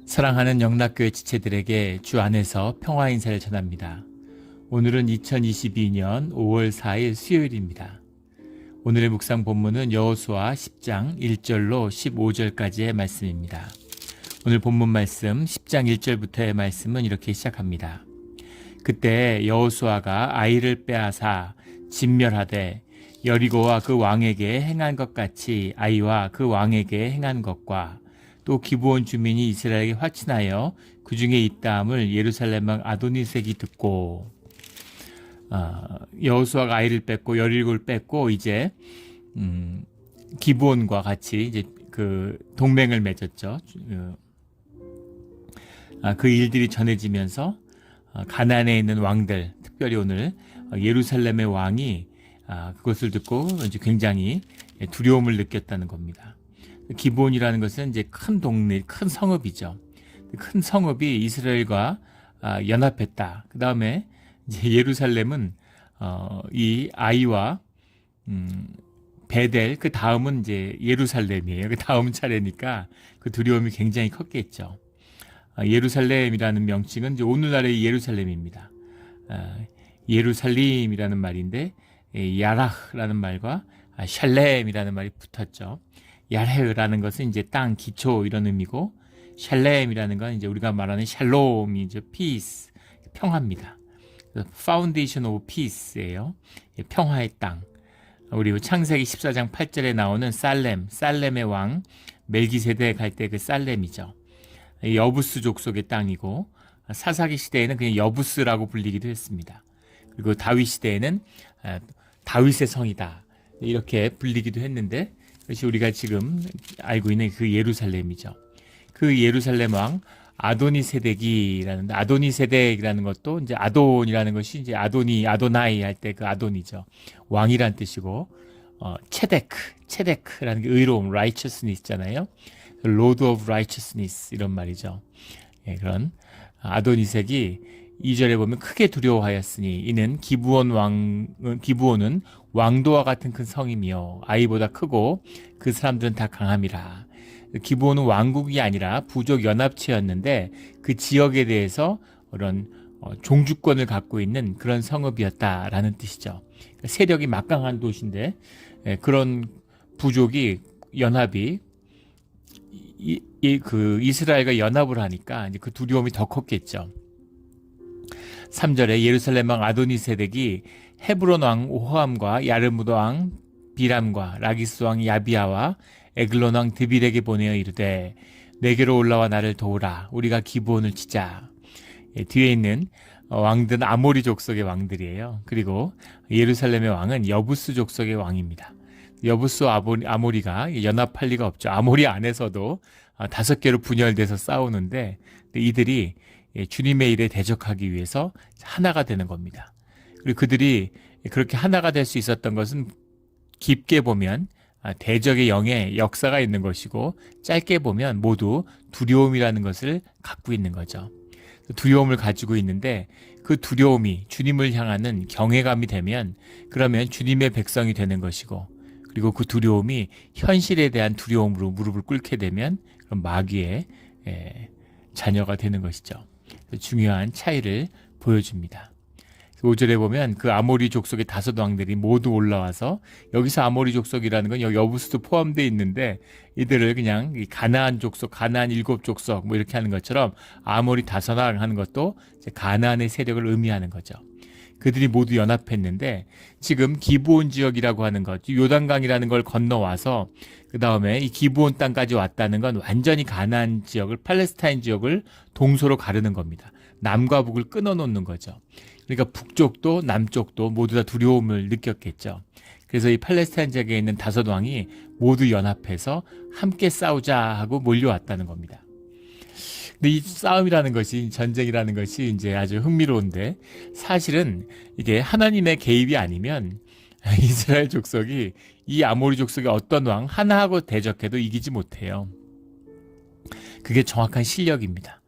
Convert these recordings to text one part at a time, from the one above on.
사랑하는 영락교회 지체들에게 주 안에서 평화 인사를 전합니다. 오늘은 2022년 5월 4일 수요일입니다. 오늘의 묵상 본문은 여호수아 10장 1절로 15절까지의 말씀입니다. 오늘 본문 말씀 10장 1절부터의 말씀은 이렇게 시작합니다. 그때 여호수아가 아이를 빼앗아 진멸하되 여리고와 그 왕에게 행한 것 같이 아이와 그 왕에게 행한 것과 또 기브온 주민이 이스라엘에게 화친하여 그 중에 있다함을 예루살렘 왕 아도니색이 듣고 여호수아가 아이를 뺐고 여리고를 뺐고 이제 기브온과 같이 이제 그 동맹을 맺었죠. 그 일들이 전해지면서 가나안에 있는 왕들, 특별히 오늘 예루살렘의 왕이 그것을 듣고 이제 굉장히 두려움을 느꼈다는 겁니다. 기브온이라는 것은 이제 큰 동네, 큰 성읍이죠. 큰 성읍이 이스라엘과 연합했다. 그 다음에 이제 예루살렘은 이 아이와 베델, 그 다음은 이제 예루살렘이에요. 그 다음 차례니까 그 두려움이 굉장히 컸겠죠. 예루살렘이라는 명칭은 이제 오늘날의 예루살렘입니다. 예루살림이라는 말인데 야라흐라는 말과 샬렘이라는 말이 붙었죠. 야레흐라는 것은 이제 땅, 기초 이런 의미고 샬렘이라는 건 이제 우리가 말하는 샬롬이 이제 peace, 평화입니다. Foundation of Peace예요. 평화의 땅. 우리 창세기 14장 8절에 나오는 살렘의 왕 멜기세덱 할 때 그 살렘이죠. 여부스 족속의 땅이고 사사기 시대에는 그냥 여부스라고 불리기도 했습니다. 그리고 다윗 시대에는 다윗의 성이다 이렇게 불리기도 했는데 그것이 우리가 지금 알고 있는 그 예루살렘이죠. 그 예루살렘 왕 아도니세덱이라는 것도 이제 아돈이라는 것이 이제 아도나이 할 때 그 아돈이죠. 왕이란 뜻이고 체데크라는 게 의로움, righteousness 있잖아요. Lord of righteousness 이런 말이죠. 그런 아도니색이 2절에 보면 크게 두려워하였으니 이는 기브온은 왕도와 같은 큰 성이며 아이보다 크고 그 사람들은 다 강함이라. 기브온은 왕국이 아니라 부족 연합체였는데 그 지역에 대해서 그런 종주권을 갖고 있는 그런 성읍이었다라는 뜻이죠. 세력이 막강한 도시인데 그런 부족이 연합이 그 이스라엘과 연합을 하니까 이제 그 두려움이 더 컸겠죠. 3절에 예루살렘 왕 아도니세덱이 헤브론 왕 호함과 야르무드 왕 비람과 라기스 왕 야비아와 에글론 왕 드빌에게 보내어 이르되 내게로 올라와 나를 도우라 우리가 기브온을 치자. 뒤에 있는 왕들은 아모리 족속의 왕들이에요. 그리고 예루살렘의 왕은 여부스 족속의 왕입니다. 여부스 아모리가 연합할 리가 없죠. 아모리 안에서도 5개로 분열돼서 싸우는데 이들이 주님의 일에 대적하기 위해서 하나가 되는 겁니다. 그리고 그들이 그렇게 하나가 될 수 있었던 것은 깊게 보면 대적의 영의 역사가 있는 것이고 짧게 보면 모두 두려움이라는 것을 갖고 있는 거죠. 두려움을 가지고 있는데 그 두려움이 주님을 향하는 경외감이 되면 그러면 주님의 백성이 되는 것이고 그리고 그 두려움이 현실에 대한 두려움으로 무릎을 꿇게 되면 그런 마귀의 자녀가 되는 것이죠. 중요한 차이를 보여줍니다. 5절에 보면 그 아모리 족속의 5 왕들이 모두 올라와서 여기서 아모리 족속이라는 건 여기 여부스도 포함되어 있는데 이들을 그냥 가나안 족속, 가나안 7 족속 뭐 이렇게 하는 것처럼 아모리 5 왕 하는 것도 가나안의 세력을 의미하는 거죠. 그들이 모두 연합했는데 지금 기브온 지역이라고 하는 것, 요단강이라는 걸 건너와서 그 다음에 이 기브온 땅까지 왔다는 건 완전히 가나안 지역을 팔레스타인 지역을 동서로 가르는 겁니다. 남과 북을 끊어놓는 거죠. 그러니까 북쪽도 남쪽도 모두 다 두려움을 느꼈겠죠. 그래서 이 팔레스타인 지역에 있는 5 왕이 모두 연합해서 함께 싸우자 하고 몰려왔다는 겁니다. 근데 이 싸움이라는 것이 전쟁이라는 것이 이제 아주 흥미로운데 사실은 이게 하나님의 개입이 아니면 이스라엘 족속이 이 아모리 족속의 어떤 왕 하나하고 대적해도 이기지 못해요. 그게 정확한 실력입니다.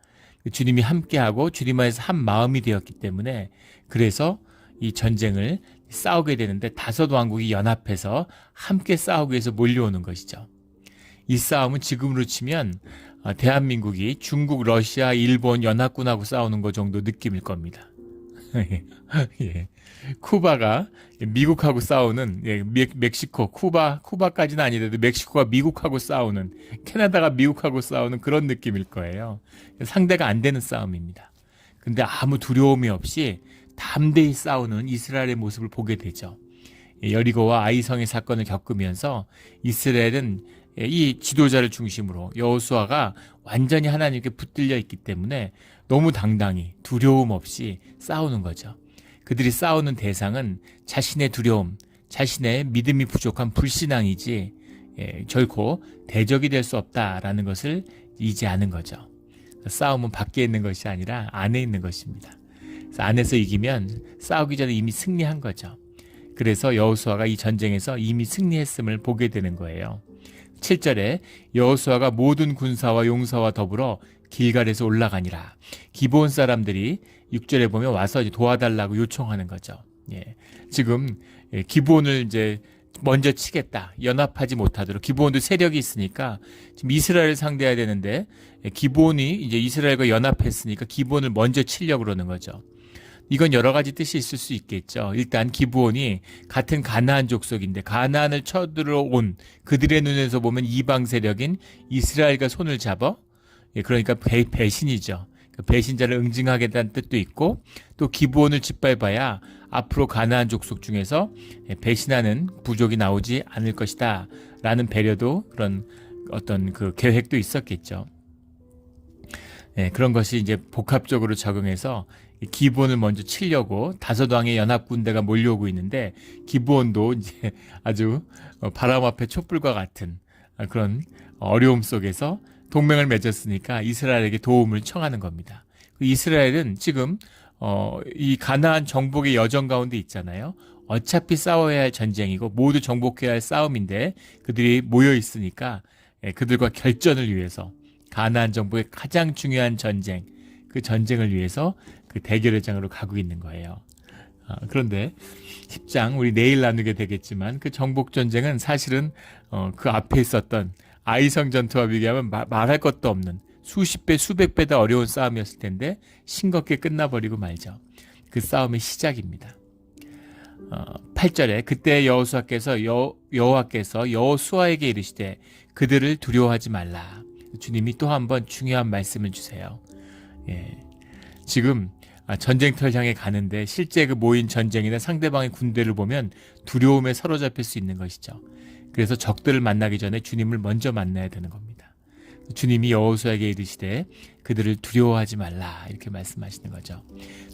주님이 함께하고 주님 안에서 한 마음이 되었기 때문에 그래서 이 전쟁을 싸우게 되는데 5 왕국이 연합해서 함께 싸우기 위해서 몰려오는 것이죠. 이 싸움은 지금으로 치면 대한민국이 중국, 러시아, 일본 연합군하고 싸우는 것 정도 느낌일 겁니다. 예. 쿠바가 미국하고 싸우는, 멕시코, 쿠바까지는 아니더라도 멕시코가 미국하고 싸우는, 캐나다가 미국하고 싸우는 그런 느낌일 거예요. 상대가 안 되는 싸움입니다. 근데 아무 두려움이 없이 담대히 싸우는 이스라엘의 모습을 보게 되죠. 여리고와 아이성의 사건을 겪으면서 이스라엘은 이 지도자를 중심으로 여호수아가 완전히 하나님께 붙들려 있기 때문에 너무 당당히 두려움 없이 싸우는 거죠. 그들이 싸우는 대상은 자신의 두려움, 자신의 믿음이 부족한 불신앙이지 결코 대적이 될 수 없다라는 것을 잊지 않은 거죠. 싸움은 밖에 있는 것이 아니라 안에 있는 것입니다. 그래서 안에서 이기면 싸우기 전에 이미 승리한 거죠. 그래서 여호수아가 이 전쟁에서 이미 승리했음을 보게 되는 거예요. 7절에 여호수아가 모든 군사와 용사와 더불어 길갈에서 올라가니라. 기브온 사람들이 6절에 보면 와서 도와달라고 요청하는 거죠. 지금 기브온을 이제 먼저 치겠다. 연합하지 못하도록. 기브온도 세력이 있으니까 지금 이스라엘을 상대해야 되는데 기브온이 이제 이스라엘과 연합했으니까 기브온을 먼저 치려고 그러는 거죠. 이건 여러 가지 뜻이 있을 수 있겠죠. 일단 기브온이 같은 가나안 족속인데 가나안을 쳐들어온 그들의 눈에서 보면 이방 세력인 이스라엘과 손을 잡아 그러니까 배신이죠. 배신자를 응징하겠다는 뜻도 있고 또 기브온을 짓밟아야 앞으로 가나안 족속 중에서 배신하는 부족이 나오지 않을 것이다 라는 배려도 그런 어떤 그 계획도 있었겠죠. 그런 것이 이제 복합적으로 적응해서 기브온을 먼저 치려고 다섯 왕의 연합 군대가 몰려오고 있는데 기브온도 이제 아주 바람 앞에 촛불과 같은 그런 어려움 속에서 동맹을 맺었으니까 이스라엘에게 도움을 청하는 겁니다. 이스라엘은 지금 이 가나안 정복의 여정 가운데 있잖아요. 어차피 싸워야 할 전쟁이고 모두 정복해야 할 싸움인데 그들이 모여 있으니까 그들과 결전을 위해서 가나안 정복의 가장 중요한 전쟁, 그 전쟁을 위해서 그 대결의 장으로 가고 있는 거예요. 그런데 10장 우리 내일 나누게 되겠지만 그 정복 전쟁은 사실은 그 앞에 있었던 아이성 전투와 비교하면 말할 것도 없는 수십 배, 수백 배 더 어려운 싸움이었을 텐데 싱겁게 끝나버리고 말죠. 그 싸움의 시작입니다. 8절에 그때 여호수아께서 여호수아에게 이르시되 그들을 두려워하지 말라. 주님이 또 한 번 중요한 말씀을 주세요. 지금 전쟁터를 향해 가는데 실제 그 모인 전쟁이나 상대방의 군대를 보면 두려움에 사로잡힐 수 있는 것이죠. 그래서 적들을 만나기 전에 주님을 먼저 만나야 되는 겁니다. 주님이 여호수아에게 이르시되 그들을 두려워하지 말라 이렇게 말씀하시는 거죠.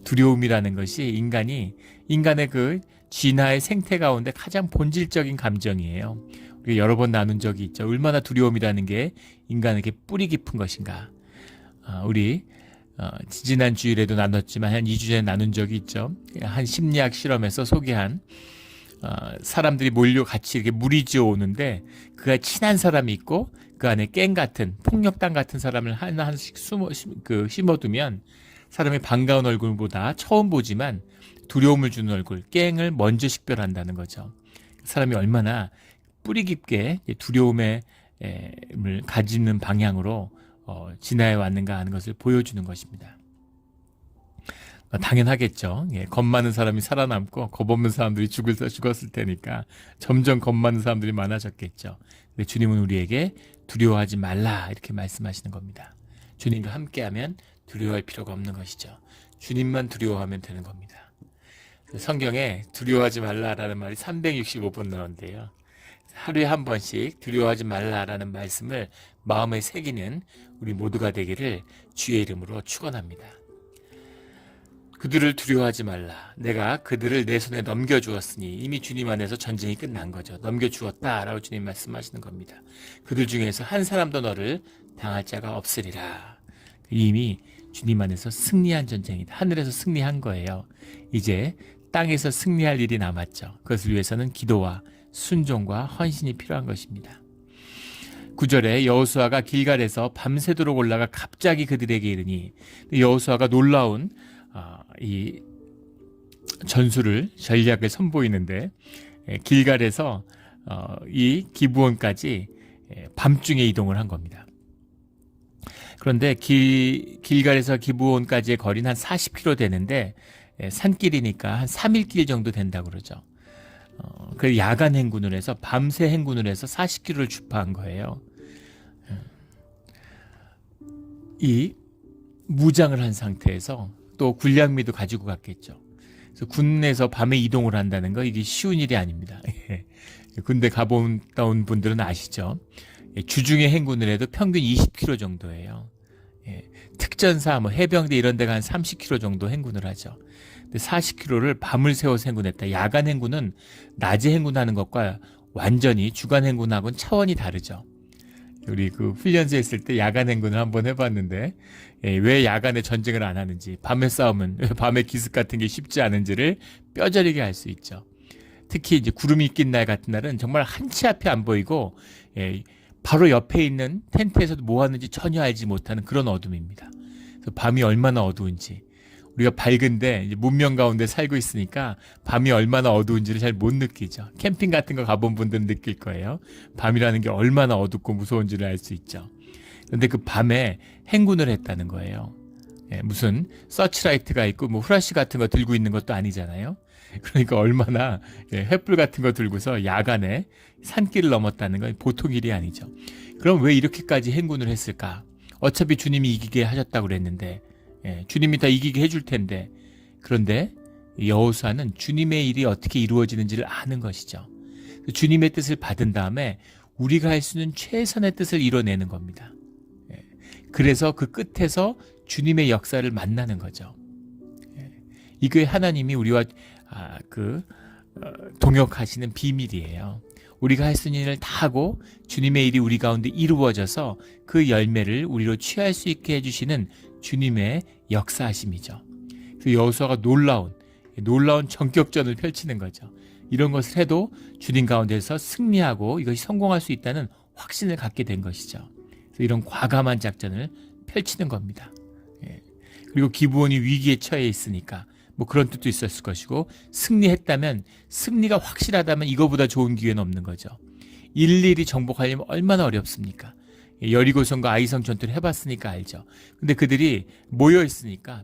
두려움이라는 것이 인간의 그 진화의 생태 가운데 가장 본질적인 감정이에요. 우리가 여러 번 나눈 적이 있죠. 얼마나 두려움이라는 게 인간에게 뿌리 깊은 것인가. 우리 지난 주일에도 나눴지만 한 2주 전에 나눈 적이 있죠. 한 심리학 실험에서 소개한 사람들이 몰려 같이 이렇게 무리지어 오는데 그가 친한 사람이 있고 그 안에 갱 같은 폭력당 같은 사람을 하나씩 심어두면 사람의 반가운 얼굴보다 처음 보지만 두려움을 주는 얼굴, 갱을 먼저 식별한다는 거죠. 사람이 얼마나 뿌리 깊게 두려움을 가지는 방향으로 진화해 왔는가 하는 것을 보여주는 것입니다. 당연하겠죠. 겁 많은 사람이 살아남고 겁 없는 사람들이 죽었을 테니까 점점 겁 많은 사람들이 많아졌겠죠. 근데 주님은 우리에게 두려워하지 말라 이렇게 말씀하시는 겁니다. 주님과 함께하면 두려워할 필요가 없는 것이죠. 주님만 두려워하면 되는 겁니다. 성경에 두려워하지 말라라는 말이 365번 나오는데요. 하루에 한 번씩 두려워하지 말라라는 말씀을 마음에 새기는 우리 모두가 되기를 주의 이름으로 축원합니다. 그들을 두려워하지 말라. 내가 그들을 내 손에 넘겨주었으니 이미 주님 안에서 전쟁이 끝난 거죠. 넘겨주었다라고 주님 말씀하시는 겁니다. 그들 중에서 한 사람도 너를 당할 자가 없으리라. 이미 주님 안에서 승리한 전쟁이다. 하늘에서 승리한 거예요. 이제 땅에서 승리할 일이 남았죠. 그것을 위해서는 기도와 순종과 헌신이 필요한 것입니다. 9절에 여호수아가 길갈에서 밤새도록 올라가 갑자기 그들에게 이르니 여호수아가 놀라운 이 전략을 선보이는데 길갈에서 이 기브온까지 밤중에 이동을 한 겁니다. 그런데 길갈에서 기브온까지의 거리는 한 40km 되는데 산길이니까 한 3일 길 정도 된다고 그러죠. 그 야간 행군을 해서 밤새 행군을 해서 40km를 주파한 거예요. 이 무장을 한 상태에서 또 군량미도 가지고 갔겠죠. 그래서 군에서 밤에 이동을 한다는 거 이게 쉬운 일이 아닙니다. 군대 가보다 온 분들은 아시죠? 주중에 행군을 해도 평균 20km 정도예요. 특전사, 해병대 이런 데가 한 30km 정도 행군을 하죠. 근데 40km를 밤을 새워서 행군했다. 야간 행군은 낮에 행군하는 것과 완전히 주간 행군하고는 차원이 다르죠. 우리 그 훈련소에 있을 때 야간 행군을 한번 해봤는데 왜 야간에 전쟁을 안 하는지, 밤에 싸우면 왜 밤에 기습 같은 게 쉽지 않은지를 뼈저리게 알 수 있죠. 특히 이제 구름이 낀 날 같은 날은 정말 한치 앞이 안 보이고 바로 옆에 있는 텐트에서도 뭐 하는지 전혀 알지 못하는 그런 어둠입니다. 그래서 밤이 얼마나 어두운지, 우리가 밝은데 이제 문명 가운데 살고 있으니까 밤이 얼마나 어두운지를 잘 못 느끼죠. 캠핑 같은 거 가본 분들은 느낄 거예요. 밤이라는 게 얼마나 어둡고 무서운지를 알 수 있죠. 그런데 그 밤에 행군을 했다는 거예요. 무슨 서치라이트가 있고 후라시 같은 거 들고 있는 것도 아니잖아요. 그러니까 얼마나 횃불 같은 거 들고서 야간에 산길을 넘었다는 건 보통 일이 아니죠. 그럼 왜 이렇게까지 행군을 했을까? 어차피 주님이 이기게 하셨다고 그랬는데, 주님이 다 이기게 해줄 텐데. 그런데 여호수아는 주님의 일이 어떻게 이루어지는지를 아는 것이죠. 주님의 뜻을 받은 다음에 우리가 할 수 있는 최선의 뜻을 이뤄내는 겁니다. 그래서 그 끝에서 주님의 역사를 만나는 거죠. 이게 하나님이 우리와 동역하시는 비밀이에요. 우리가 할 수 있는 일을 다 하고 주님의 일이 우리 가운데 이루어져서 그 열매를 우리로 취할 수 있게 해주시는 주님의 역사하심이죠. 그 여호수아가 놀라운 전격전을 펼치는 거죠. 이런 것을 해도 주님 가운데서 승리하고 이것이 성공할 수 있다는 확신을 갖게 된 것이죠. 그래서 이런 과감한 작전을 펼치는 겁니다. 그리고 기브온이 위기에 처해 있으니까 그런 뜻도 있었을 것이고, 승리했다면, 승리가 확실하다면 이거보다 좋은 기회는 없는 거죠. 일일이 정복하려면 얼마나 어렵습니까? 여리고성과 아이성 전투를 해봤으니까 알죠. 근데 그들이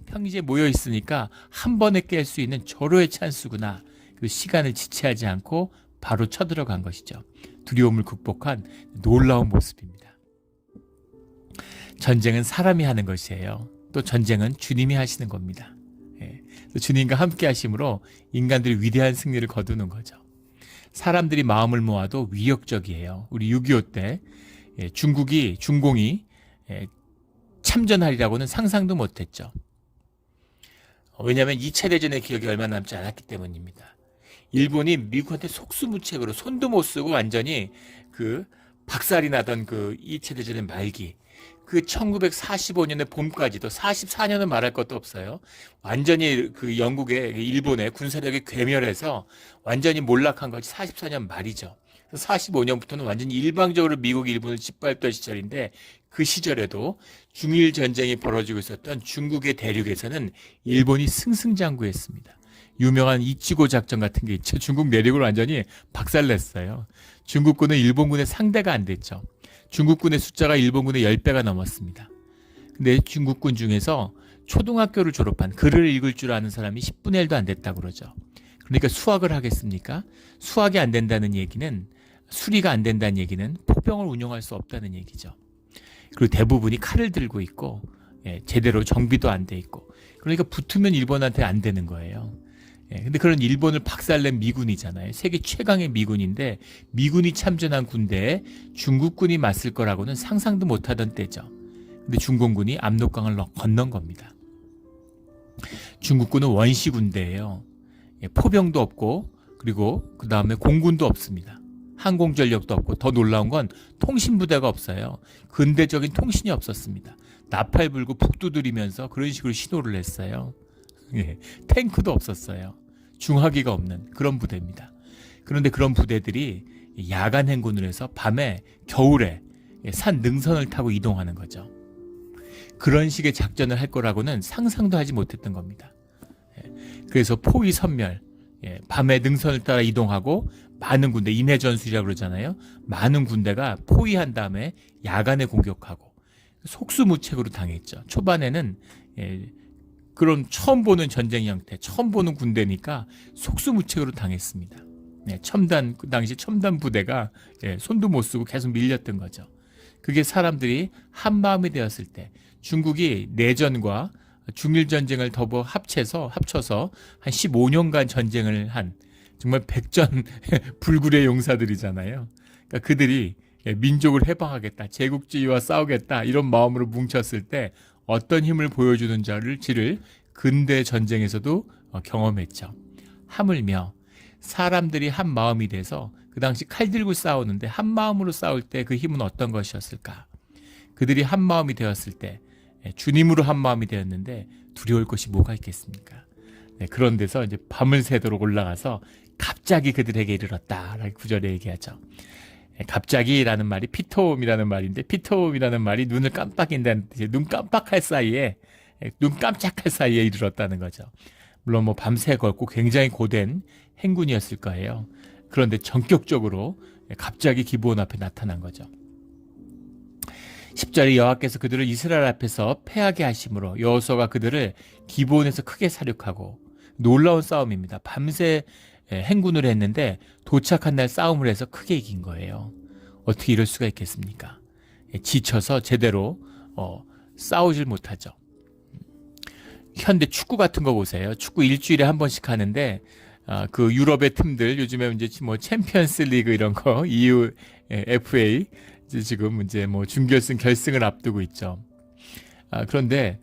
평지에 모여있으니까 한 번에 깰 수 있는 절호의 찬스구나. 그 시간을 지체하지 않고 바로 쳐들어간 것이죠. 두려움을 극복한 놀라운 모습입니다. 전쟁은 사람이 하는 것이에요. 또 전쟁은 주님이 하시는 겁니다. 주님과 함께 하심으로 인간들이 위대한 승리를 거두는 거죠. 사람들이 마음을 모아도 위협적이에요. 우리 6.25 때 중공이 참전하리라고는 상상도 못했죠. 왜냐하면 2차 대전의 기억이 얼마 남지 않았기 때문입니다. 일본이 미국한테 속수무책으로 손도 못 쓰고 완전히 박살이 나던 2차 대전의 말기, 1945년의 봄까지도 44년은 말할 것도 없어요. 완전히 일본의 군사력이 괴멸해서 완전히 몰락한 것이 44년 말이죠. 45년부터는 완전히 일방적으로 미국이 일본을 짓밟던 시절인데, 그 시절에도 중일 전쟁이 벌어지고 있었던 중국의 대륙에서는 일본이 승승장구했습니다. 유명한 이치고 작전 같은 게 있죠. 중국 내륙을 완전히 박살냈어요. 중국군은 일본군의 상대가 안 됐죠. 중국군의 숫자가 일본군의 10배가 넘었습니다. 근데 중국군 중에서 초등학교를 졸업한, 글을 읽을 줄 아는 사람이 10분의 1도 안 됐다고 그러죠. 그러니까 수학을 하겠습니까? 수학이 안 된다는 얘기는, 수리가 안 된다는 얘기는 포병을 운영할 수 없다는 얘기죠. 그리고 대부분이 칼을 들고 있고, 제대로 정비도 안 돼 있고, 그러니까 붙으면 일본한테 안 되는 거예요. 근데 그런 일본을 박살낸 미군이잖아요. 세계 최강의 미군인데, 미군이 참전한 군대에 중국군이 맞설 거라고는 상상도 못하던 때죠. 근데 중공군이 압록강을 건넌 겁니다. 중국군은 원시 군대예요. 포병도 없고, 그리고 그 다음에 공군도 없습니다. 항공전력도 없고, 더 놀라운 건 통신부대가 없어요. 근대적인 통신이 없었습니다. 나팔 불고 북 두드리면서 그런 식으로 신호를 냈어요. 탱크도 없었어요. 중화기가 없는 그런 부대입니다. 그런데 그런 부대들이 야간 행군을 해서 밤에, 겨울에 산 능선을 타고 이동하는 거죠. 그런 식의 작전을 할 거라고는 상상도 하지 못했던 겁니다. 그래서 포위 선멸, 밤에 능선을 따라 이동하고 많은 군대, 인해전술이라고 그러잖아요. 많은 군대가 포위한 다음에 야간에 공격하고, 속수무책으로 당했죠. 초반에는 그런 처음 보는 전쟁 형태, 처음 보는 군대니까 속수무책으로 당했습니다. 그 당시 첨단 부대가 손도 못 쓰고 계속 밀렸던 거죠. 그게 사람들이 한 마음이 되었을 때 중국이 내전과 중일 전쟁을 합쳐서 한 15년간 전쟁을 한 정말 백전불굴의 용사들이잖아요. 그러니까 그들이 민족을 해방하겠다, 제국주의와 싸우겠다 이런 마음으로 뭉쳤을 때 어떤 힘을 보여주는지를 근대 전쟁에서도 경험했죠. 하물며 사람들이 한 마음이 돼서 그 당시 칼 들고 싸우는데 한 마음으로 싸울 때 그 힘은 어떤 것이었을까? 그들이 한 마음이 되었을 때 주님으로 한 마음이 되었는데 두려울 것이 뭐가 있겠습니까? 그런 데서 이제 밤을 새도록 올라가서 갑자기 그들에게 이르렀다라고 구절에 얘기하죠. 갑자기라는 말이 피톰이라는 말인데, 피톰이라는 말이 눈을 깜빡인다는 뜻이에요. 눈 깜빡할 사이에, 눈 깜짝할 사이에 이르렀다는 거죠. 물론 뭐 밤새 걷고 굉장히 고된 행군이었을 거예요. 그런데 전격적으로 갑자기 기브온 앞에 나타난 거죠. 10절에 여호와께서 그들을 이스라엘 앞에서 패하게 하심으로 여호수아가 그들을 기브온에서 크게 사륙하고, 놀라운 싸움입니다. 밤새 행군을 했는데 도착한 날 싸움을 해서 크게 이긴 거예요. 어떻게 이럴 수가 있겠습니까? 지쳐서 제대로 싸우질 못하죠. 현대 축구 같은 거 보세요. 축구 일주일에 한 번씩 하는데 그 유럽의 팀들 요즘에 이제 뭐 챔피언스 리그 이런 거 EU, FA 지금 이제 뭐 준결승 결승을 앞두고 있죠. 그런데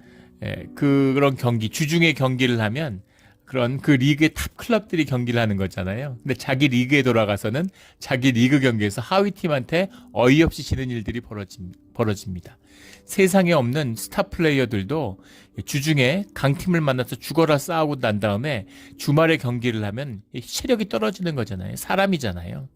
그런 경기 주중에 경기를 하면 그런 그 리그의 탑 클럽들이 경기를 하는 거잖아요. 근데 자기 리그에 돌아가서는 자기 리그 경기에서 하위 팀한테 어이없이 지는 일들이 벌어집니다. 세상에 없는 스타 플레이어들도 주중에 강팀을 만나서 죽어라 싸우고 난 다음에 주말에 경기를 하면 체력이 떨어지는 거잖아요. 사람이잖아요.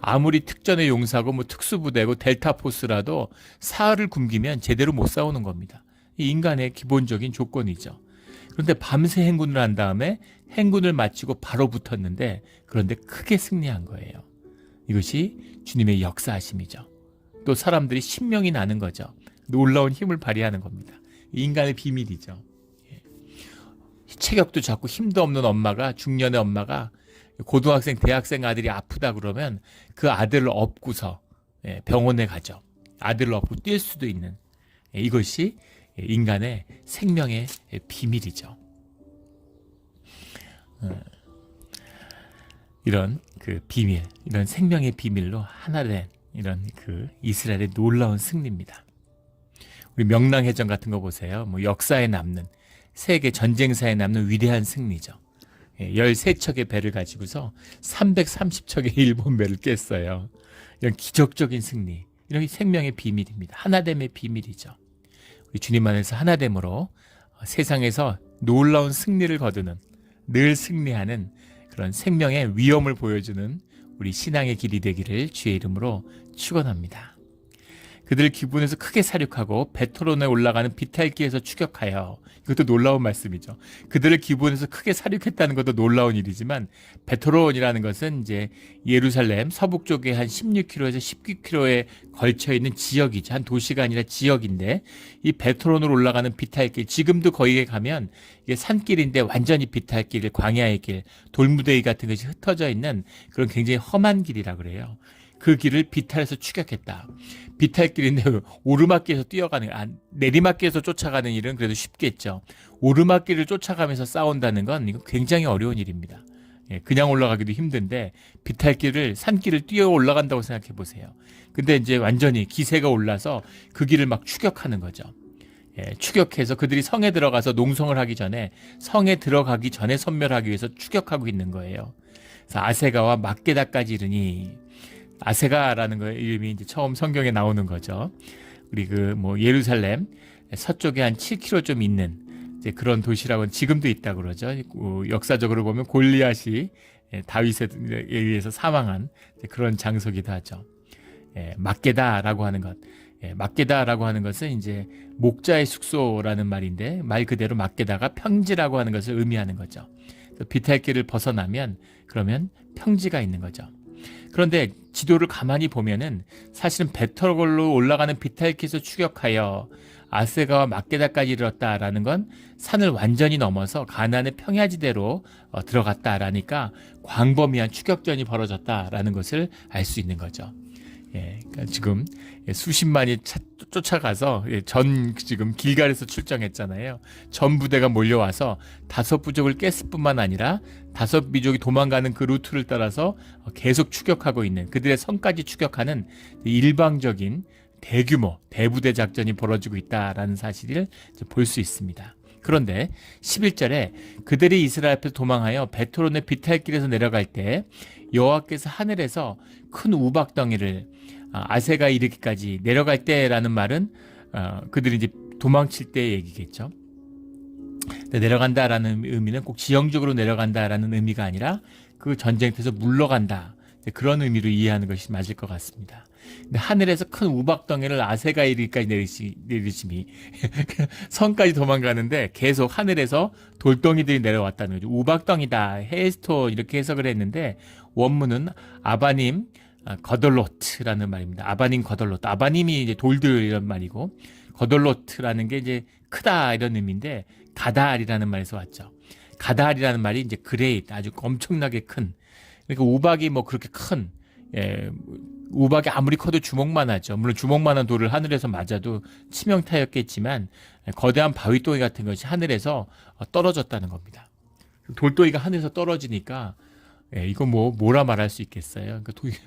아무리 특전의 용사고 뭐 특수부대고 델타포스라도 사흘을 굶기면 제대로 못 싸우는 겁니다. 이 인간의 기본적인 조건이죠. 그런데 밤새 행군을 한 다음에 행군을 마치고 바로 붙었는데 그런데 크게 승리한 거예요. 이것이 주님의 역사하심이죠. 또 사람들이 신명이 나는 거죠. 놀라운 힘을 발휘하는 겁니다. 인간의 비밀이죠. 체격도 작고 힘도 없는 엄마가, 중년의 엄마가 고등학생, 대학생 아들이 아프다 그러면 그 아들을 업고서 병원에 가죠. 아들을 업고 뛸 수도 있는, 이것이 인간의 생명의 비밀이죠. 이런 그 비밀, 이런 생명의 비밀로 하나 된 이런 그 이스라엘의 놀라운 승리입니다. 우리 명랑해전 같은 거 보세요. 뭐 역사에 남는, 세계 전쟁사에 남는 위대한 승리죠. 13척의 배를 가지고서 330척의 일본 배를 깼어요. 이런 기적적인 승리, 이런 생명의 비밀입니다. 하나됨의 비밀이죠. 우리 주님 안에서 하나됨으로 세상에서 놀라운 승리를 거두는, 늘 승리하는 그런 생명의 위엄을 보여주는 우리 신앙의 길이 되기를 주의 이름으로 축원합니다. 그들 기브온에서 크게 사륙하고 베토론에 올라가는 비탈기에서 추격하여, 이것도 놀라운 말씀이죠. 그들을 기브온에서 크게 사륙했다는 것도 놀라운 일이지만 베토론이라는 것은 이제 예루살렘 서북쪽에 한 16km에서 19km에 걸쳐 있는 지역이죠. 한 도시가 아니라 지역인데, 이 베토론으로 올라가는 비탈길, 지금도 거기에 가면 이게 산길인데 완전히 비탈길, 광야의 길, 돌무더기 같은 것이 흩어져 있는 그런 굉장히 험한 길이라 그래요. 그 길을 비탈에서 추격했다. 비탈길인데 오르막길에서 뛰어가는, 내리막길에서 쫓아가는 일은 그래도 쉽겠죠. 오르막길을 쫓아가면서 싸운다는 건 이거 굉장히 어려운 일입니다. 그냥 올라가기도 힘든데 비탈길을, 산길을 뛰어 올라간다고 생각해 보세요. 근데 이제 완전히 기세가 올라서 그 길을 막 추격하는 거죠. 추격해서 그들이 성에 들어가서 농성을 하기 전에, 성에 들어가기 전에 선멸하기 위해서 추격하고 있는 거예요. 그래서 아세가와 막게다까지 이르니, 아세가라는 거 이름이 이제 처음 성경에 나오는 거죠. 우리 그 뭐 예루살렘 서쪽에 한 7km 좀 있는 이제 그런 도시라고 지금도 있다 그러죠. 역사적으로 보면 골리앗이 다윗에 의해서 사망한 그런 장소기도 하죠. 막게다라고 하는 것. 막게다라고 하는 것은 이제 목자의 숙소라는 말인데, 말 그대로 막게다가 평지라고 하는 것을 의미하는 거죠. 비탈길을 벗어나면 그러면 평지가 있는 거죠. 그런데 지도를 가만히 보면은 사실은 베터걸로 올라가는 비탈키에서 추격하여 아세가와 막게다까지 이르렀다라는 건 산을 완전히 넘어서 가나안의 평야지대로 들어갔다라니까 광범위한 추격전이 벌어졌다라는 것을 알 수 있는 거죠. 그러니까 지금 수십만이 쫓아가서 지금 길갈에서 출정했잖아요. 전 부대가 몰려와서 5부족을 깼을 뿐만 아니라 5부족이 도망가는 그 루트를 따라서 계속 추격하고 있는, 그들의 성까지 추격하는 일방적인 대규모 대부대 작전이 벌어지고 있다라는 사실을 볼 수 있습니다. 그런데 11절에 그들이 이스라엘 앞에서 도망하여 베토론의 비탈길에서 내려갈 때 여호와께서 하늘에서 큰 우박덩이를 아세가 이르기까지 내려갈 때라는 말은 그들이 이제 도망칠 때의 얘기겠죠. 내려간다라는 의미는 꼭 지형적으로 내려간다라는 의미가 아니라 그 전쟁터에서 물러간다, 그런 의미로 이해하는 것이 맞을 것 같습니다. 근데 하늘에서 큰 우박덩이를 아세가 이르기까지 내리심이 성까지 도망가는데 계속 하늘에서 돌덩이들이 내려왔다는 거죠. 우박덩이다, 헤스토 이렇게 해석을 했는데 원문은 아바님 거덜로트라는 말입니다. 아바님 거덜로트. 아바님이 이제 돌들 이런 말이고, 거덜로트라는 게 이제 크다 이런 의미인데, 가달이라는 말에서 왔죠. 가달이라는 말이 이제 그레이트, 아주 엄청나게 큰. 그러니까 우박이 뭐 그렇게 큰, 우박이 아무리 커도 주먹만 하죠. 물론 주먹만한 돌을 하늘에서 맞아도 치명타였겠지만 거대한 바위덩이 같은 것이 하늘에서 떨어졌다는 겁니다. 돌덩이가 하늘에서 떨어지니까 이거 뭐라 말할 수 있겠어요. 그러니까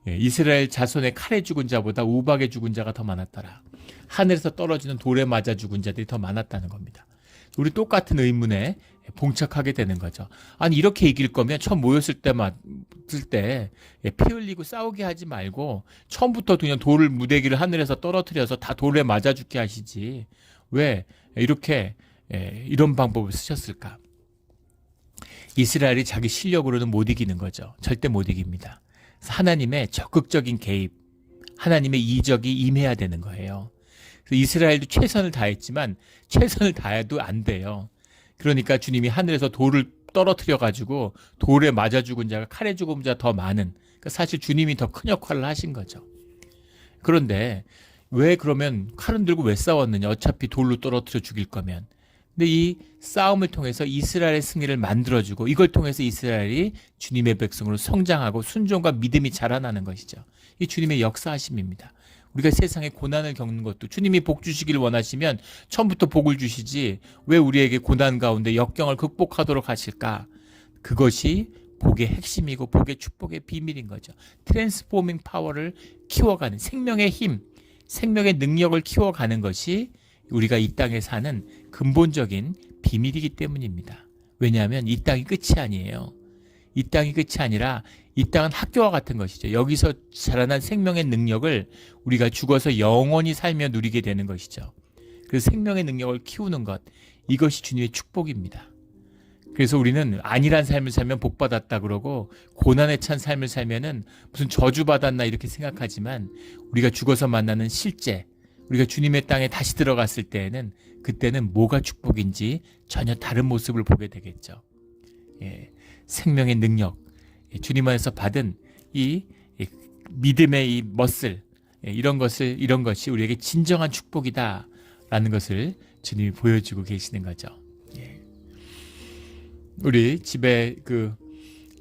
이스라엘 자손의 칼에 죽은 자보다 우박에 죽은 자가 더 많았더라. 하늘에서 떨어지는 돌에 맞아 죽은 자들이 더 많았다는 겁니다. 우리 똑같은 의문에 봉착하게 되는 거죠. 아니 이렇게 이길 거면 처음 모였을 때 피 흘리고 싸우게 하지 말고 처음부터 그냥 돌을 무대기를 하늘에서 떨어뜨려서 다 돌에 맞아 죽게 하시지 왜 이렇게 이런 방법을 쓰셨을까? 이스라엘이 자기 실력으로는 못 이기는 거죠. 절대 못 이깁니다. 그래서 하나님의 적극적인 개입, 하나님의 이적이 임해야 되는 거예요. 그래서 이스라엘도 최선을 다했지만 최선을 다해도 안 돼요. 그러니까 주님이 하늘에서 돌을 떨어뜨려 가지고 돌에 맞아 죽은 자가 칼에 죽은 자 더 많은, 그러니까 사실 주님이 더 큰 역할을 하신 거죠. 그런데 왜 그러면 칼은 들고 왜 싸웠느냐? 어차피 돌로 떨어뜨려 죽일 거면. 근데 이 싸움을 통해서 이스라엘의 승리를 만들어주고 이걸 통해서 이스라엘이 주님의 백성으로 성장하고 순종과 믿음이 자라나는 것이죠. 이 주님의 역사하심입니다. 우리가 세상에 고난을 겪는 것도 주님이 복 주시기를 원하시면 처음부터 복을 주시지 왜 우리에게 고난 가운데 역경을 극복하도록 하실까? 그것이 복의 핵심이고 복의 축복의 비밀인 거죠. 트랜스포밍 파워를 키워가는 생명의 힘, 생명의 능력을 키워가는 것이 우리가 이 땅에 사는 근본적인 비밀이기 때문입니다. 왜냐하면 이 땅이 끝이 아니에요. 이 땅이 끝이 아니라 이 땅은 학교와 같은 것이죠. 여기서 자라난 생명의 능력을 우리가 죽어서 영원히 살며 누리게 되는 것이죠. 그래서 생명의 능력을 키우는 것, 이것이 주님의 축복입니다. 그래서 우리는 안일한 삶을 살면 복받았다 그러고 고난에 찬 삶을 살면은 무슨 저주받았나 이렇게 생각하지만 우리가 죽어서 만나는 실제, 우리가 주님의 땅에 다시 들어갔을 때에는 그때는 뭐가 축복인지 전혀 다른 모습을 보게 되겠죠. 생명의 능력, 주님 안에서 받은 이 믿음의 이 멋을, 이런 것이 우리에게 진정한 축복이다라는 것을 주님이 보여주고 계시는 거죠. 우리 집에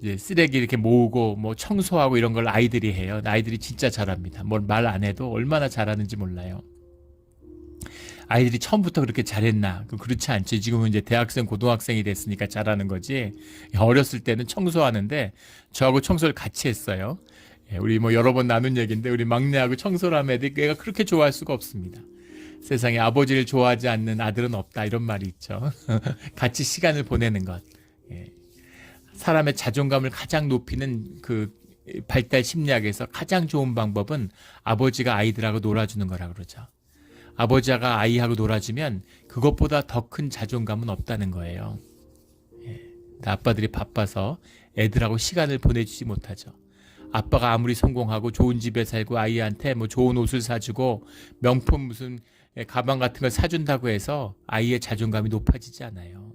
이제 쓰레기 이렇게 모으고 뭐 청소하고 이런 걸 아이들이 해요. 아이들이 진짜 잘합니다. 뭘 말 안 해도 얼마나 잘하는지 몰라요. 아이들이 처음부터 그렇게 잘했나? 그렇지 않죠. 지금은 이제 대학생, 고등학생이 됐으니까 잘하는 거지. 어렸을 때는 청소하는데 저하고 청소를 같이 했어요. 우리 뭐 여러 번 나눈 얘기인데 우리 막내하고 청소를 하면 애가 그렇게 좋아할 수가 없습니다. 세상에 아버지를 좋아하지 않는 아들은 없다 이런 말이 있죠. 같이 시간을 보내는 것. 사람의 자존감을 가장 높이는 그 발달 심리학에서 가장 좋은 방법은 아버지가 아이들하고 놀아주는 거라 그러죠. 아버지가 아이하고 놀아주면 그것보다 더 큰 자존감은 없다는 거예요. 아빠들이 바빠서 애들하고 시간을 보내주지 못하죠. 아빠가 아무리 성공하고 좋은 집에 살고 아이한테 뭐 좋은 옷을 사주고 명품 무슨 가방 같은 걸 사준다고 해서 아이의 자존감이 높아지지 않아요.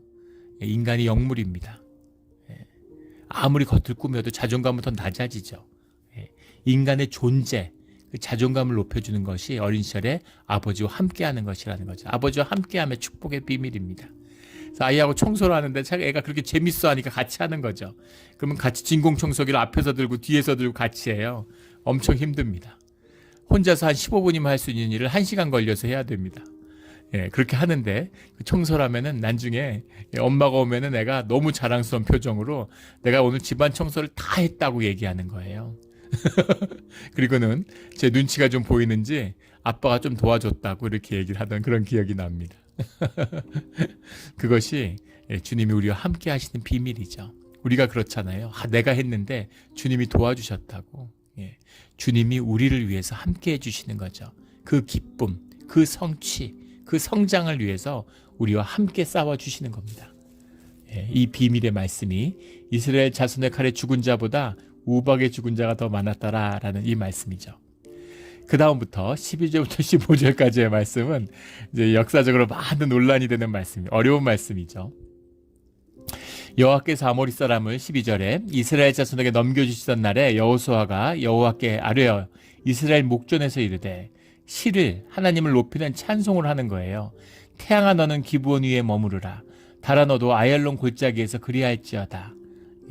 인간이 영물입니다. 아무리 겉을 꾸며도 자존감은 더 낮아지죠. 인간의 존재, 그 자존감을 높여주는 것이 어린 시절에 아버지와 함께하는 것이라는 거죠. 아버지와 함께함의 축복의 비밀입니다. 그래서 아이하고 청소를 하는데 애가 그렇게 재밌어 하니까 같이 하는 거죠. 그러면 같이 진공청소기를 앞에서 들고 뒤에서 들고 같이 해요. 엄청 힘듭니다. 혼자서 한 15분이면 할 수 있는 일을 1시간 걸려서 해야 됩니다. 예, 그렇게 하는데 청소를 하면은 나중에 엄마가 오면은 애가 너무 자랑스러운 표정으로 내가 오늘 집안 청소를 다 했다고 얘기하는 거예요. 그리고는 제 눈치가 좀 보이는지 아빠가 좀 도와줬다고 이렇게 얘기를 하던 그런 기억이 납니다. 그것이 주님이 우리와 함께 하시는 비밀이죠. 우리가 그렇잖아요. 내가 했는데 주님이 도와주셨다고. 예, 주님이 우리를 위해서 함께 해주시는 거죠. 그 기쁨, 그 성취, 그 성장을 위해서 우리와 함께 싸워주시는 겁니다. 예, 이 비밀의 말씀이 이스라엘 자손의 칼에 죽은 자보다 우박에 죽은 자가 더 많았다라는 이 말씀이죠. 그 다음부터 12절부터 15절까지의 말씀은 이제 역사적으로 많은 논란이 되는 말씀, 어려운 말씀이죠. 여호와께서 아모리 사람을 12절에 이스라엘 자손에게 넘겨주시던 날에 여호수아가 여호와께 아뢰어 이스라엘 목전에서 이르되 시를 하나님을 높이는 찬송을 하는 거예요. 태양아 너는 기브온 위에 머무르라. 달아 너도 아얄론 골짜기에서 그리할지어다.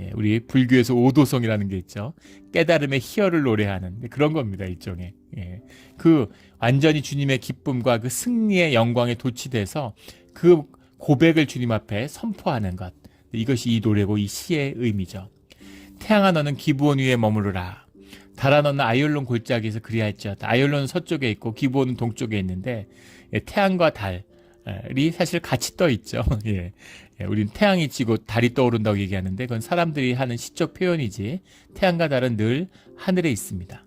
예, 우리 불교에서 오도성이라는 게 있죠. 깨달음의 희열을 노래하는 그런 겁니다. 일종의. 예, 그 완전히 주님의 기쁨과 그 승리의 영광에 도취돼서 그 고백을 주님 앞에 선포하는 것. 이것이 이 노래고 이 시의 의미죠. 태양아 너는 기브온 위에 머무르라. 달아 너는 아얄론 골짜기에서 그리할지어다. 아얄론은 서쪽에 있고 기브온은 동쪽에 있는데 태양과 달이 사실 같이 떠 있죠. 예. 우린 태양이 지고 달이 떠오른다고 얘기하는데 그건 사람들이 하는 시적 표현이지 태양과 달은 늘 하늘에 있습니다.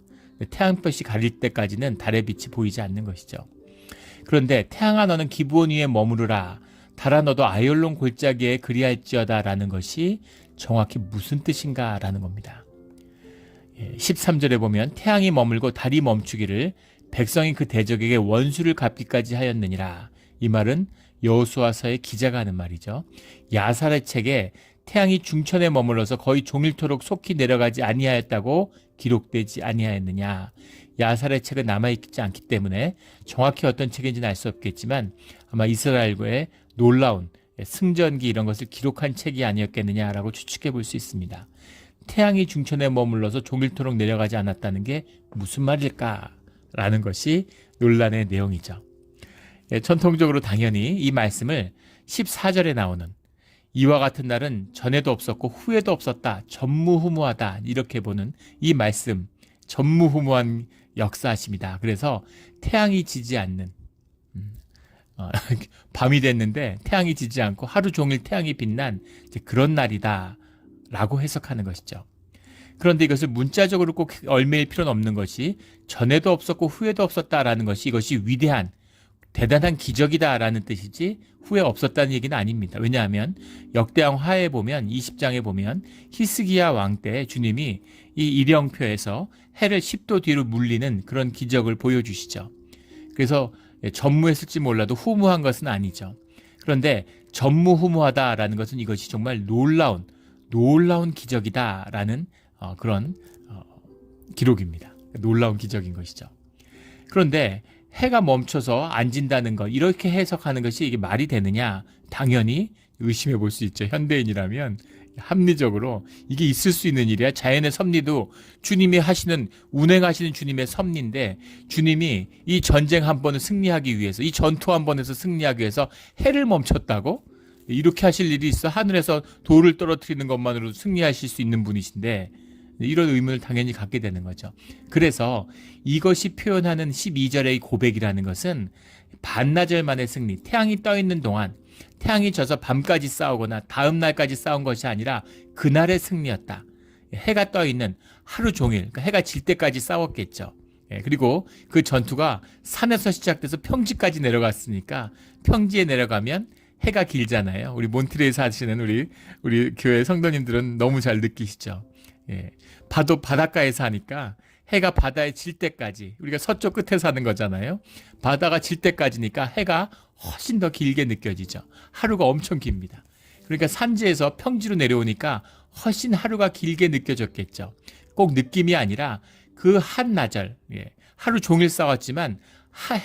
태양볕이 가릴 때까지는 달의 빛이 보이지 않는 것이죠. 그런데 태양아 너는 기브온 위에 머무르라. 달아 너도 아얄론 골짜기에 그리할지어다 라는 것이 정확히 무슨 뜻인가 라는 겁니다. 13절에 보면 태양이 머물고 달이 멈추기를 백성이 그 대적에게 원수를 갚기까지 하였느니라. 이 말은 여호수아서의 기자가 하는 말이죠. 야살의 책에 태양이 중천에 머물러서 거의 종일토록 속히 내려가지 아니하였다고 기록되지 아니하였느냐. 야살의 책은 남아있지 않기 때문에 정확히 어떤 책인지는 알 수 없겠지만 아마 이스라엘과의 놀라운 승전기 이런 것을 기록한 책이 아니었겠느냐라고 추측해 볼 수 있습니다. 태양이 중천에 머물러서 종일토록 내려가지 않았다는 게 무슨 말일까라는 것이 논란의 내용이죠. 전통적으로 당연히 이 말씀을 14절에 나오는 이와 같은 날은 전에도 없었고 후에도 없었다. 전무후무하다. 이렇게 보는 이 말씀 전무후무한 역사하십니다. 그래서 태양이 지지 않는 밤이 됐는데 태양이 지지 않고 하루 종일 태양이 빛난 그런 날이다 라고 해석하는 것이죠. 그런데 이것을 문자적으로 꼭 얽매일 필요는 없는 것이 전에도 없었고 후에도 없었다라는 것이 이것이 위대한 대단한 기적이다라는 뜻이지 후에 없었다는 얘기는 아닙니다. 왜냐하면 역대왕 하에 보면 20장에 보면 히스기야 왕 때 주님이 이 일영표에서 해를 10도 뒤로 물리는 그런 기적을 보여주시죠. 그래서 전무했을지 몰라도 후무한 것은 아니죠. 그런데 전무후무하다라는 것은 이것이 정말 놀라운 기적이다라는 그런 기록입니다. 놀라운 기적인 것이죠. 그런데 해가 멈춰서 안 진다는 것 이렇게 해석하는 것이 이게 말이 되느냐? 당연히 의심해 볼 수 있죠. 현대인이라면 합리적으로 이게 있을 수 있는 일이야. 자연의 섭리도 주님이 하시는 운행하시는 주님의 섭리인데 주님이 이 전쟁 한 번을 승리하기 위해서 이 전투 한 번에서 승리하기 위해서 해를 멈췄다고? 이렇게 하실 일이 있어? 하늘에서 돌을 떨어뜨리는 것만으로 승리하실 수 있는 분이신데 이런 의문을 당연히 갖게 되는 거죠. 그래서 이것이 표현하는 12절의 고백이라는 것은 반나절 만의 승리, 태양이 떠 있는 동안 태양이 져서 밤까지 싸우거나 다음 날까지 싸운 것이 아니라 그날의 승리였다. 해가 떠 있는 하루 종일, 그러니까 해가 질 때까지 싸웠겠죠. 그리고 그 전투가 산에서 시작돼서 평지까지 내려갔으니까 평지에 내려가면 해가 길잖아요. 우리 몬트리에 사시는 우리 교회 성도님들은 너무 잘 느끼시죠. 파도 바닷가에서 하니까 해가 바다에 질 때까지 우리가 서쪽 끝에 사는 거잖아요. 바다가 질 때까지니까 해가 훨씬 더 길게 느껴지죠. 하루가 엄청 깁니다. 그러니까 산지에서 평지로 내려오니까 훨씬 하루가 길게 느껴졌겠죠. 꼭 느낌이 아니라 그 한나절, 하루 종일 싸웠지만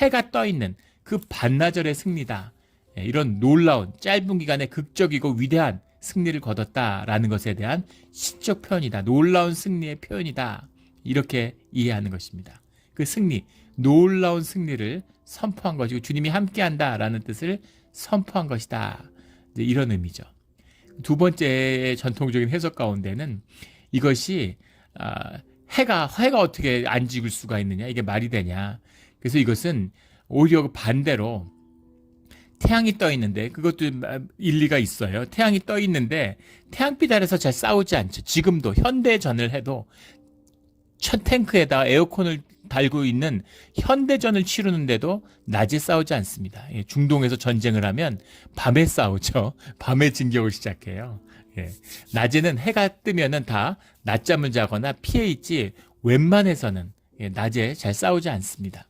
해가 떠 있는 그 반나절의 승리다. 이런 놀라운 짧은 기간에 극적이고 위대한 승리를 거뒀다라는 것에 대한 시적 표현이다. 놀라운 승리의 표현이다. 이렇게 이해하는 것입니다. 그 승리, 놀라운 승리를 선포한 것이고 주님이 함께한다라는 뜻을 선포한 것이다. 이런 의미죠. 두 번째 전통적인 해석 가운데는 이것이 해가 어떻게 안 지을 수가 있느냐, 이게 말이 되냐. 그래서 이것은 오히려 반대로 태양이 떠 있는데, 그것도 일리가 있어요. 태양이 떠 있는데 태양빛 아래서 잘 싸우지 않죠. 지금도 현대전을 해도 첫 탱크에다 에어컨을 달고 있는 현대전을 치르는데도 낮에 싸우지 않습니다. 중동에서 전쟁을 하면 밤에 싸우죠. 밤에 진격을 시작해요. 낮에는 해가 뜨면은 다 낮잠을 자거나 피해 있지 웬만해서는 낮에 잘 싸우지 않습니다.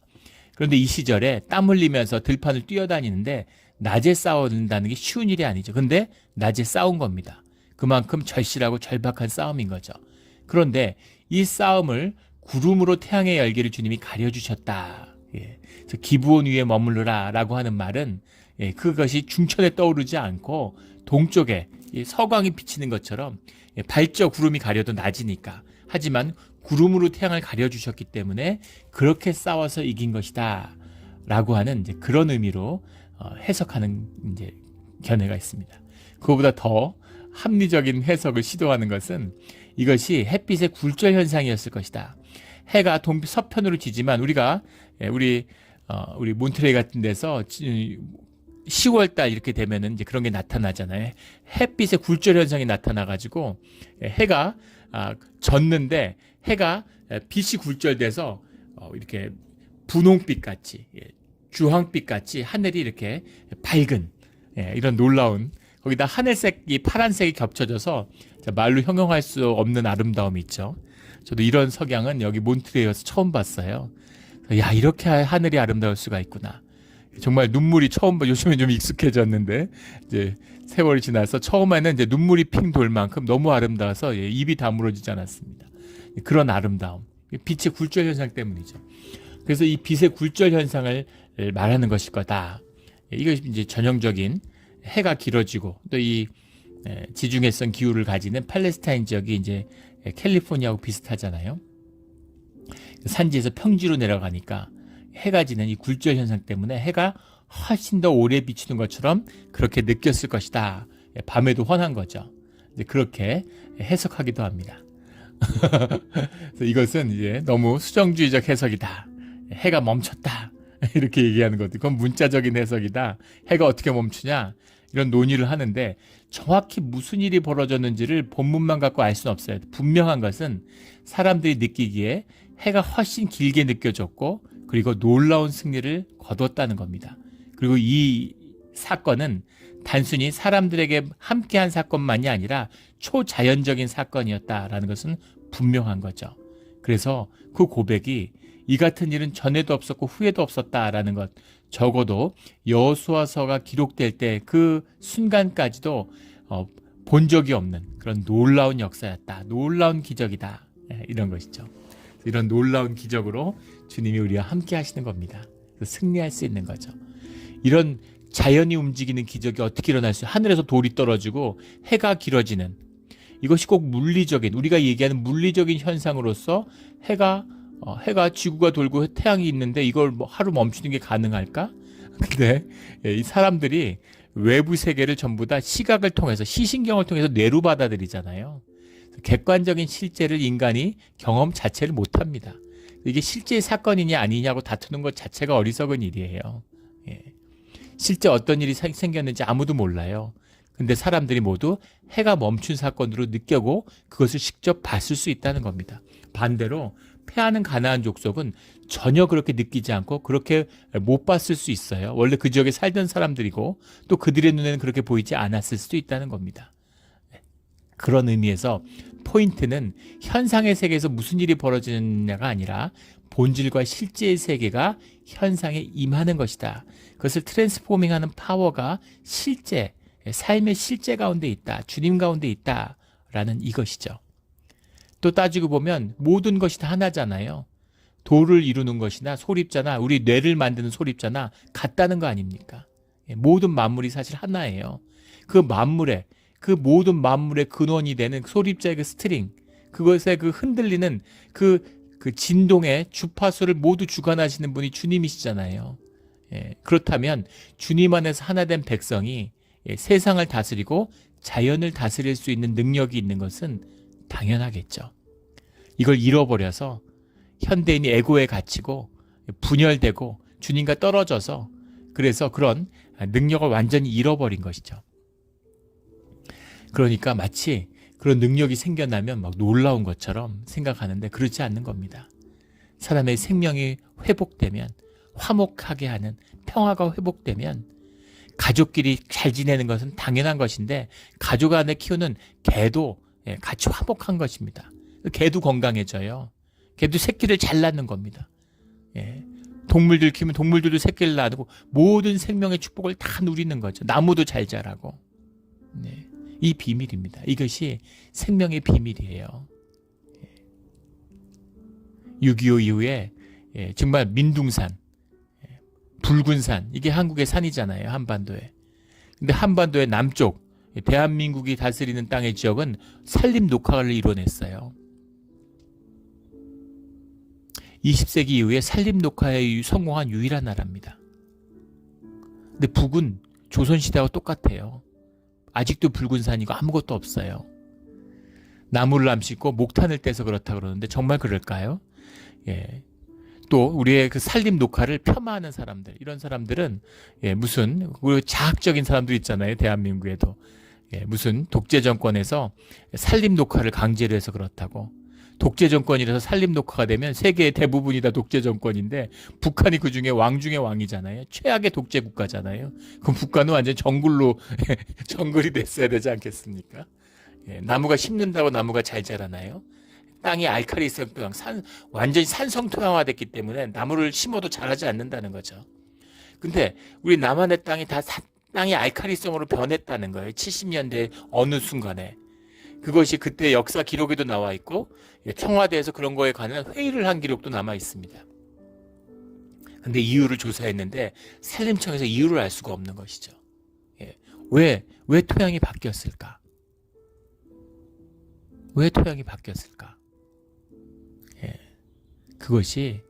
그런데 이 시절에 땀 흘리면서 들판을 뛰어다니는데 낮에 싸운다는 게 쉬운 일이 아니죠. 근데 낮에 싸운 겁니다. 그만큼 절실하고 절박한 싸움인 거죠. 그런데 이 싸움을 구름으로 태양의 열기를 주님이 가려주셨다. 그래서 기브온 위에 머무르라 라고 하는 말은 그것이 중천에 떠오르지 않고 동쪽에 서광이 비치는 것처럼 밝죠. 구름이 가려도 낮이니까. 하지만 구름으로 태양을 가려주셨기 때문에 그렇게 싸워서 이긴 것이다 라고 하는 이제 그런 의미로 해석하는 이제 견해가 있습니다. 그거보다 더 합리적인 해석을 시도하는 것은 이것이 햇빛의 굴절 현상이었을 것이다. 해가 서편으로 지지만 우리 몬트레이 같은 데서 10월 달 이렇게 되면은 이제 그런 게 나타나잖아요. 햇빛의 굴절 현상이 나타나 가지고 해가 졌는데 해가 빛이 굴절돼서 이렇게 분홍빛 같이, 주황빛 같이 하늘이 이렇게 밝은 이런 놀라운, 거기다 하늘색이 파란색이 겹쳐져서 말로 형용할 수 없는 아름다움이 있죠. 저도 이런 석양은 여기 몬트레이에서 처음 봤어요. 야, 이렇게 하늘이 아름다울 수가 있구나. 정말 눈물이 요즘에 좀 익숙해졌는데, 이제 세월이 지나서 처음에는 이제 눈물이 핑 돌 만큼 너무 아름다워서 입이 다물어지지 않았습니다. 그런 아름다움. 빛의 굴절 현상 때문이죠. 그래서 이 빛의 굴절 현상을 말하는 것일 거다. 이것이 이제 전형적인 해가 길어지고 또 이 지중해성 기후를 가지는 팔레스타인 지역이 이제 캘리포니아하고 비슷하잖아요. 산지에서 평지로 내려가니까 해가 지는 이 굴절 현상 때문에 해가 훨씬 더 오래 비추는 것처럼 그렇게 느꼈을 것이다. 밤에도 환한 거죠. 그렇게 해석하기도 합니다. 그래서 이것은 이제 너무 수정주의적 해석이다. 해가 멈췄다. 이렇게 얘기하는 것도 그건 문자적인 해석이다. 해가 어떻게 멈추냐? 이런 논의를 하는데 정확히 무슨 일이 벌어졌는지를 본문만 갖고 알 수는 없어요. 분명한 것은 사람들이 느끼기에 해가 훨씬 길게 느껴졌고 그리고 놀라운 승리를 거뒀다는 겁니다. 그리고 이 사건은 단순히 사람들에게 함께한 사건만이 아니라 초자연적인 사건이었다라는 것은 분명한 거죠. 그래서 그 고백이 이 같은 일은 전에도 없었고 후에도 없었다라는 것, 적어도 여호수아서가 기록될 때 그 순간까지도 본 적이 없는 그런 놀라운 역사였다. 놀라운 기적이다. 이런 것이죠. 이런 놀라운 기적으로 주님이 우리와 함께 하시는 겁니다. 승리할 수 있는 거죠. 이런 자연이 움직이는 기적이 어떻게 일어날 수 있어요? 하늘에서 돌이 떨어지고 해가 길어지는, 이것이 꼭 물리적인, 우리가 얘기하는 물리적인 현상으로서 해가 지구가 돌고 태양이 있는데 이걸 하루 멈추는 게 가능할까? 근데 이 사람들이 외부 세계를 전부 다 시각을 통해서, 시신경을 통해서 뇌로 받아들이잖아요. 객관적인 실제를 인간이 경험 자체를 못합니다. 이게 실제 사건이냐 아니냐고 다투는 것 자체가 어리석은 일이에요. 실제 어떤 일이 생겼는지 아무도 몰라요. 근데 사람들이 모두 해가 멈춘 사건으로 느끼고 그것을 직접 봤을 수 있다는 겁니다. 반대로 패하는 가나안 족속은 전혀 그렇게 느끼지 않고 그렇게 못 봤을 수 있어요. 원래 그 지역에 살던 사람들이고 또 그들의 눈에는 그렇게 보이지 않았을 수도 있다는 겁니다. 그런 의미에서 포인트는 현상의 세계에서 무슨 일이 벌어지느냐가 아니라 본질과 실제의 세계가 현상에 임하는 것이다. 그것을 트랜스포밍하는 파워가 실제, 삶의 실제 가운데 있다. 주님 가운데 있다라는 이것이죠. 또 따지고 보면 모든 것이 다 하나잖아요. 돌을 이루는 것이나 소립자나 우리 뇌를 만드는 소립자나 같다는 거 아닙니까? 모든 만물이 사실 하나예요. 그 만물의, 그 모든 만물의 근원이 되는 소립자의 그 스트링, 그것에 그 흔들리는 그 진동의 주파수를 모두 주관하시는 분이 주님이시잖아요. 그렇다면 주님 안에서 하나 된 백성이 세상을 다스리고 자연을 다스릴 수 있는 능력이 있는 것은 당연하겠죠. 이걸 잃어버려서 현대인이 에고에 갇히고 분열되고 주님과 떨어져서 그래서 그런 능력을 완전히 잃어버린 것이죠. 그러니까 마치 그런 능력이 생겨나면 막 놀라운 것처럼 생각하는데 그렇지 않는 겁니다. 사람의 생명이 회복되면, 화목하게 하는 평화가 회복되면 가족끼리 잘 지내는 것은 당연한 것인데 가족 안에 키우는 개도 같이 화목한 것입니다. 개도 건강해져요. 개도 새끼를 잘 낳는 겁니다. 동물들 키우면 동물들도 새끼를 낳고 모든 생명의 축복을 다 누리는 거죠. 나무도 잘 자라고. 이 비밀입니다. 이것이 생명의 비밀이에요. 6.25 이후에 정말 민둥산, 붉은 산, 이게 한국의 산이잖아요. 한반도에. 근데 한반도의 남쪽, 대한민국이 다스리는 땅의 지역은 산림 녹화를 이뤄냈어요. 20세기 이후에 산림 녹화에 성공한 유일한 나라입니다. 근데 북은 조선시대와 똑같아요. 아직도 붉은 산이고 아무것도 없어요. 나무를 안 심고 목탄을 떼서 그렇다 그러는데 정말 그럴까요? 또 우리의 그 산림 녹화를 폄하하는 사람들, 이런 사람들은 무슨 자학적인 사람들 있잖아요. 대한민국에도 무슨 독재 정권에서 산림 녹화를 강제로 해서 그렇다고. 독재 정권이라서 산림 녹화가 되면 세계의 대부분이 다 독재 정권인데 북한이 그 중에 왕 중에 왕이잖아요. 최악의 독재 국가잖아요. 그럼 북한은 완전 정글로 정글이 됐어야 되지 않겠습니까? 나무가 심는다고 나무가 잘 자라나요? 땅이 알칼리성 토양, 완전히 산성 토양화됐기 때문에 나무를 심어도 자라지 않는다는 거죠. 근데 우리 남한의 땅이 다 땅이 알칼리성으로 변했다는 거예요. 70년대 어느 순간에. 그것이 그때 역사 기록에도 나와 있고 청와대에서 그런 거에 관한 회의를 한 기록도 남아 있습니다. 근데 이유를 조사했는데 산림청에서 이유를 알 수가 없는 것이죠. 왜 토양이 바뀌었을까? 왜 토양이 바뀌었을까? 그것이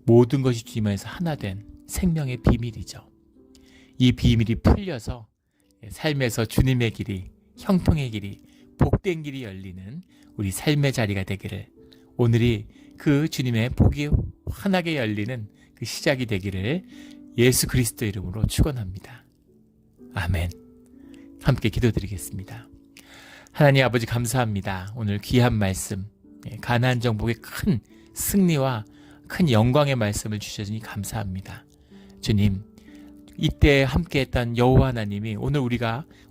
모든 것이 주님 안에서 하나 된 생명의 비밀이죠. 이 비밀이 풀려서 삶에서 주님의 길이, 형통의 길이, 복된 길이 열리는 우리 삶의 자리가 되기를, 오늘이 그 주님의 복이 환하게 열리는 그 시작이 되기를 예수 그리스도 이름으로 축원합니다. 아멘. 함께 기도드리겠습니다. 하나님 아버지 감사합니다. 오늘 귀한 말씀, 가나안 정복의 큰 승리와 큰 영광의 말씀을 주셔주니 감사합니다. 주님, 이때 함께했던 여호와 하나님이 오늘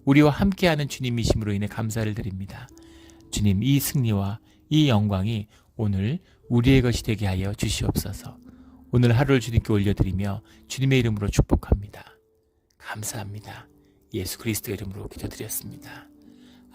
우리와 함께하는 주님이심으로 인해 감사를 드립니다. 주님, 이 승리와 이 영광이 오늘 우리의 것이 되게 하여 주시옵소서. 오늘 하루를 주님께 올려드리며 주님의 이름으로 축복합니다. 감사합니다. 예수 그리스도 이름으로 기도드렸습니다.